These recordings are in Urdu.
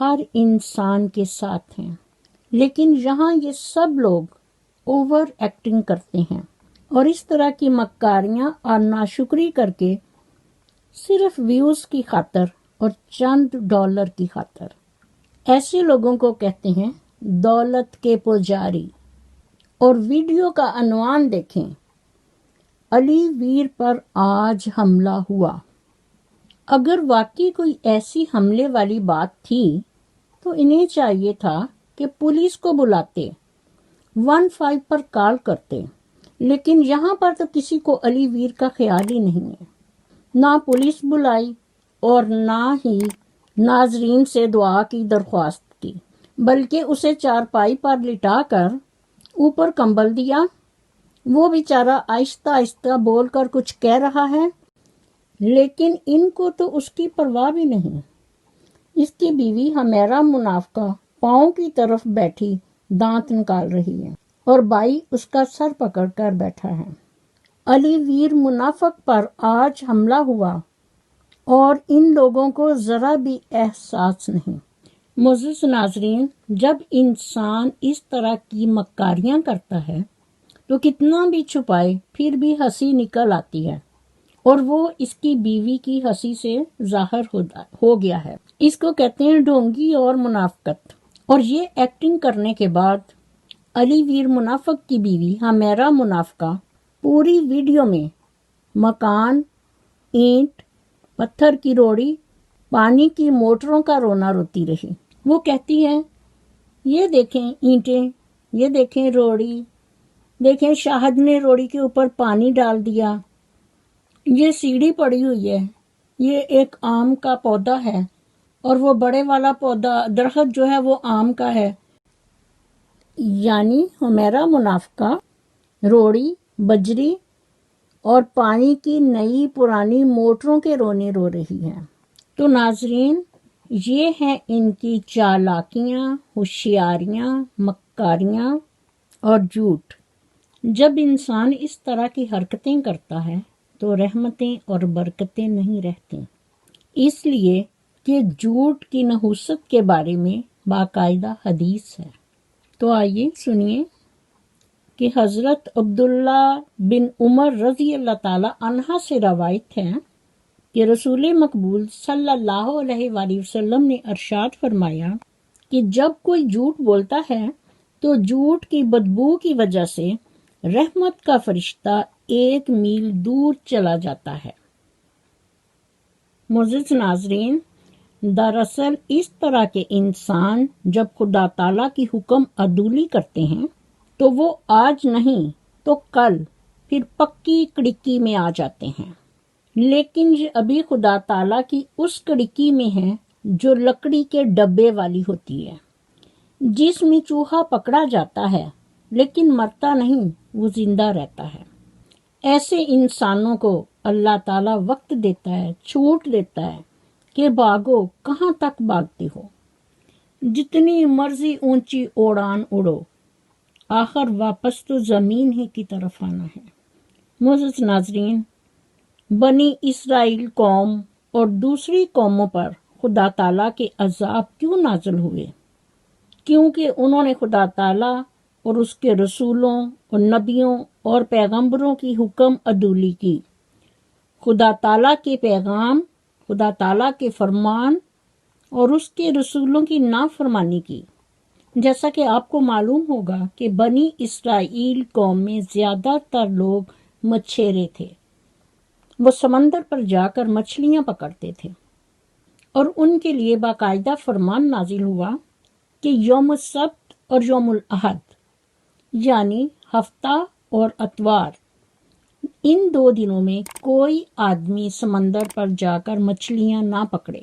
ہر انسان کے ساتھ ہیں، لیکن یہاں یہ سب لوگ اوور ایکٹنگ کرتے ہیں اور اس طرح کی مکاریاں اور ناشکری کر کے صرف ویوز کی خاطر اور چند ڈالر کی خاطر۔ ایسے لوگوں کو کہتے ہیں دولت کے پجاری۔ اور ویڈیو کا عنوان دیکھیں، علی ویر پر آج حملہ ہوا۔ اگر واقعی کوئی ایسی حملے والی بات تھی تو انہیں چاہیے تھا کہ پولیس کو بلاتے، 15 پر کال کرتے، لیکن یہاں پر تو کسی کو علی ویر کا خیال ہی نہیں ہے۔ نہ پولیس بلائی اور نہ ہی ناظرین سے دعا کی درخواست کی، بلکہ اسے چارپائی پر لٹا کر اوپر کمبل دیا۔ وہ بیچارہ آہستہ آہستہ بول کر کچھ کہہ رہا ہے، لیکن ان کو تو اس کی پرواہ بھی نہیں۔ اس کی بیوی حمیرہ منافقہ پاؤں کی طرف بیٹھی دانت نکال رہی ہے اور بھائی اس کا سر پکڑ کر بیٹھا ہے۔ علی ویر منافق پر آج حملہ ہوا اور ان لوگوں کو ذرا بھی احساس نہیں۔ معزز ناظرین، جب انسان اس طرح کی مکاریاں کرتا ہے تو کتنا بھی چھپائے پھر بھی ہنسی نکل آتی ہے، اور وہ اس کی بیوی کی ہنسی سے ظاہر ہو گیا ہے۔ اس کو کہتے ہیں ڈھونگی اور منافقت۔ اور یہ ایکٹنگ کرنے کے بعد علی ویر منافق کی بیوی حمیرہ منافقہ پوری ویڈیو میں مکان، اینٹ، پتھر کی روڑی، پانی کی موٹروں کا رونا روتی رہی۔ وہ کہتی ہے، یہ دیکھیں اینٹیں، یہ دیکھیں روڑی، دیکھیں شاہد نے روڑی کے اوپر پانی ڈال دیا، یہ سیڑھی پڑی ہوئی ہے، یہ ایک آم کا پودا ہے اور وہ بڑے والا پودا درخت جو ہے وہ آم کا ہے۔ یعنی حمیرہ منافقہ روڑی، بجری اور پانی کی نئی پرانی موٹروں کے رونے رو رہی ہے۔ تو ناظرین، یہ ہیں ان کی چالاکیاں، ہوشیاریاں، مکاریاں اور جھوٹ۔ جب انسان اس طرح کی حرکتیں کرتا ہے تو رحمتیں اور برکتیں نہیں رہتی، اس لیے کہ جھوٹ کی نحوست کے بارے میں باقاعدہ حدیث ہے۔ تو آئیے سنیے کہ حضرت عبداللہ بن عمر رضی اللہ تعالی عنہ سے روایت ہے کہ رسول مقبول صلی اللہ علیہ وآلہ وسلم نے ارشاد فرمایا کہ جب کوئی جھوٹ بولتا ہے تو جھوٹ کی بدبو کی وجہ سے رحمت کا فرشتہ 1 میل دور چلا جاتا ہے۔ معزز ناظرین، دراصل اس طرح کے انسان جب خدا تعالیٰ کی حکم عدولی کرتے ہیں تو وہ آج نہیں تو کل پھر پکی کڑکی میں آ جاتے ہیں، لیکن یہ ابھی خدا تعالیٰ کی اس کڑکی میں ہے جو لکڑی کے ڈبے والی ہوتی ہے، جس میں چوہا پکڑا جاتا ہے لیکن مرتا نہیں، وہ زندہ رہتا ہے۔ ایسے انسانوں کو اللہ تعالیٰ وقت دیتا ہے، چھوٹ دیتا ہے کہ بھاگو، کہاں تک بھاگتے ہو، جتنی مرضی اونچی اڑان اڑو، آخر واپس تو زمین ہی کی طرف آنا ہے۔ معزز ناظرین، بنی اسرائیل قوم اور دوسری قوموں پر خدا تعالیٰ کے عذاب کیوں نازل ہوئے؟ کیونکہ انہوں نے خدا تعالیٰ اور اس کے رسولوں اور نبیوں اور پیغمبروں کی حکم عدولی کی، خدا تعالیٰ کے پیغام، خدا تعالیٰ کے فرمان اور اس کے رسولوں کی نافرمانی کی۔ جیسا کہ آپ کو معلوم ہوگا کہ بنی اسرائیل قوم میں زیادہ تر لوگ مچھیرے تھے، وہ سمندر پر جا کر مچھلیاں پکڑتے تھے، اور ان کے لیے باقاعدہ فرمان نازل ہوا کہ یوم السبت اور یوم الاحد یعنی ہفتہ اور اتوار، ان 2 دنوں میں کوئی آدمی سمندر پر جا کر مچھلیاں نہ پکڑے۔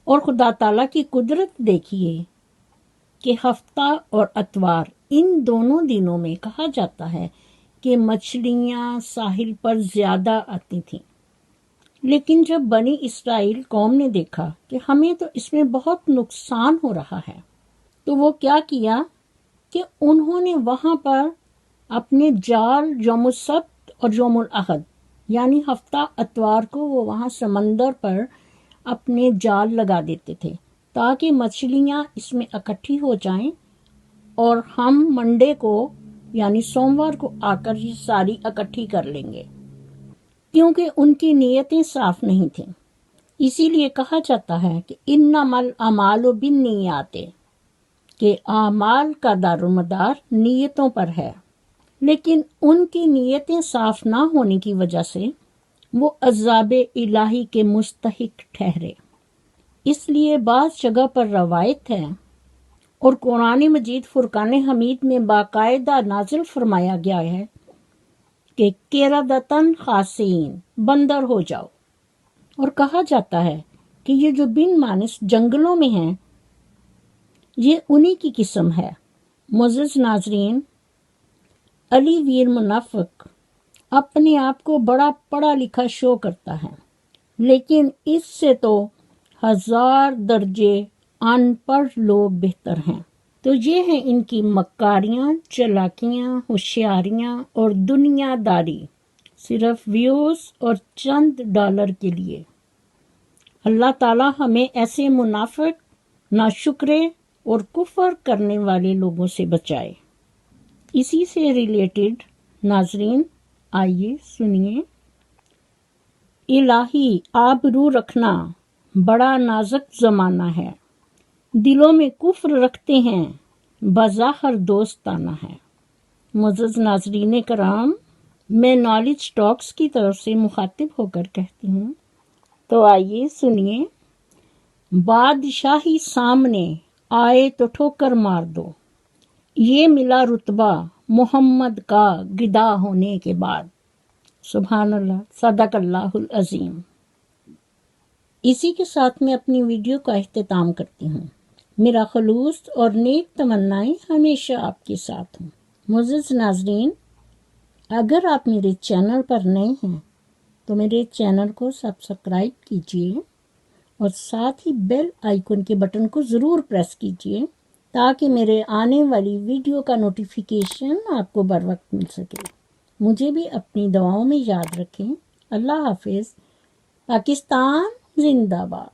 اور خدا تعالیٰ کی قدرت دیکھیے کہ ہفتہ اور اتوار ان دونوں دنوں میں کہا جاتا ہے کہ مچھلیاں ساحل پر زیادہ آتی تھیں، لیکن جب بنی اسرائیل قوم نے دیکھا کہ ہمیں تو اس میں بہت نقصان ہو رہا ہے، تو وہ کیا کیا کہ انہوں نے وہاں پر اپنے جال یوم السبت اور یوم الاحد یعنی ہفتہ اتوار کو وہ وہاں سمندر پر اپنے جال لگا دیتے تھے تاکہ مچھلیاں اس میں اکٹھی ہو جائیں اور ہم منڈے کو یعنی سوموار کو آ کر یہ ساری اکٹھی کر لیں گے، کیونکہ ان کی نیتیں صاف نہیں تھیں۔ اسی لیے کہا جاتا ہے کہ انما الاعمال بالنیات، کہ اعمال کا دارومدار نیتوں پر ہے، لیکن ان کی نیتیں صاف نہ ہونے کی وجہ سے وہ عذاب الہی کے مستحق ٹھہرے۔ اس لیے بعض جگہ پر روایت ہے اور قرآن مجید فرقان حمید میں باقاعدہ نازل فرمایا گیا ہے کہ قردۃ خاسئین، بندر ہو جاؤ، اور کہا جاتا ہے کہ یہ جو بن مانس جنگلوں میں ہیں یہ انہی کی قسم ہے۔ معزز ناظرین، علی ویر منافق اپنے آپ کو بڑا پڑھا لکھا شو کرتا ہے، لیکن اس سے تو 1000 درجے ان پڑھ لوگ بہتر ہیں۔ تو یہ ہیں ان کی مکاریاں، چلاکیاں، ہوشیاریاں اور دنیا داری، صرف ویوز اور چند ڈالر کے لیے۔ اللہ تعالی ہمیں ایسے منافق، ناشکرے اور کفر کرنے والے لوگوں سے بچائے۔ اسی سے ریلیٹڈ ناظرین آئیے سنیے۔ الہی آبرو رکھنا بڑا نازک زمانہ ہے، دلوں میں کفر رکھتے ہیں بظاہر دوستانہ ہے۔ معزز ناظرین کرام، میں نالج ٹاکس کی طرف سے مخاطب ہو کر کہتی ہوں، تو آئیے سنیے۔ بادشاہی سامنے آئے تو ٹھوکر مار دو، یہ ملا رتبہ محمد کا گدا ہونے کے بعد۔ سبحان اللہ، صدق اللہ العظیم۔ اسی کے ساتھ میں اپنی ویڈیو کا اختتام کرتی ہوں۔ میرا خلوص اور نیک تمنائیں ہمیشہ آپ کے ساتھ ہوں۔ معزز ناظرین، اگر آپ میرے چینل پر نئے ہیں تو میرے چینل کو سبسکرائب کیجیے اور ساتھ ہی بیل آئیکن کے بٹن کو ضرور پریس کیجیے تاکہ میرے آنے والی ویڈیو کا نوٹیفیکیشن آپ کو بر وقت مل سکے۔ مجھے بھی اپنی دعاؤں میں یاد رکھیں۔ اللہ حافظ۔ پاکستان زندہ باد۔